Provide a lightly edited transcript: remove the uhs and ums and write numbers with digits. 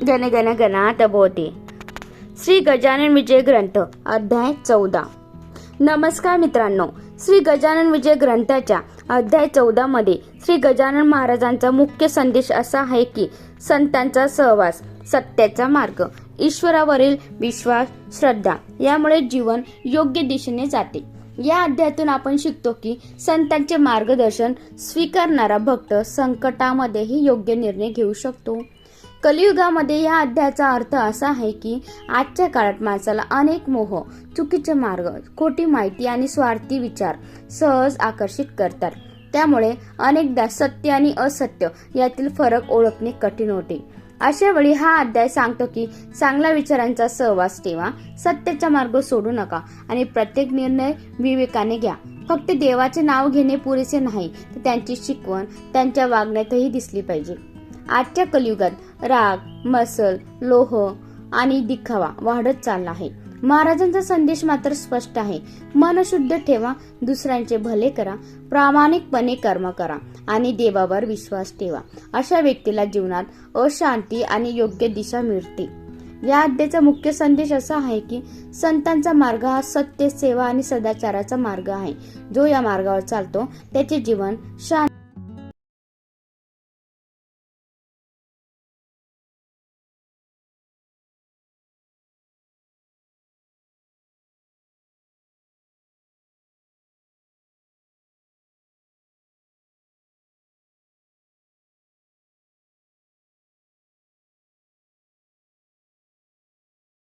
गणगण गणात बोते. श्री गजानन विजय ग्रंथ अध्याय 14. नमस्कार मित्रांनो, श्री गजानन विजय ग्रंथाच्या अध्याय 14 मध्ये श्री गजानन महाराजांचा मुख्य संदेश असा आहे की संतांचा सहवास, सत्याचा मार्ग, ईश्वरावरील विश्वास, श्रद्धा यामुळे जीवन योग्य दिशेने जाते. या अध्यायातून आपण शिकतो की संतांचे मार्गदर्शन स्वीकारणारा भक्त संकटामध्येही योग्य निर्णय घेऊ शकतो. कलियुगामध्ये या अध्यायाचा अर्थ असा आहे की आजच्या काळात माणसाला अनेक मोह, चुकीचे मार्ग, खोटी माहिती आणि स्वार्थी विचार सहज आकर्षित करतात. त्यामुळे अनेकदा सत्य आणि असत्य यातील फरक ओळखणे कठीण होते. अशा वेळी हा अध्याय सांगतो की चांगल्या विचारांचा सहवास ठेवा, सत्याचा मार्ग सोडू नका आणि प्रत्येक निर्णय विवेकाने घ्या. फक्त देवाचे नाव घेणे पुरेसे नाही, तर त्यांची शिकवण त्यांच्या वागण्यातही दिसली पाहिजे. आजच्या कलियुगात राग, मसल, लोह आणि दिखावा वाढत चालला आहे. महाराजांचा संदेश मात्र स्पष्ट आहे. मन शुद्ध ठेवा, दुसऱ्यांचे भले करा, प्रामाणिकपणे कर्म करा आणि देवावर विश्वास ठेवा. अशा व्यक्तीला जीवनात अशांती आणि योग्य दिशा मिळते. या अध्यायाचा मुख्य संदेश असा आहे की संतांचा मार्ग हा सत्य, सेवा आणि सदाचाराचा मार्ग आहे. जो या मार्गावर चालतो त्याचे जीवन शांत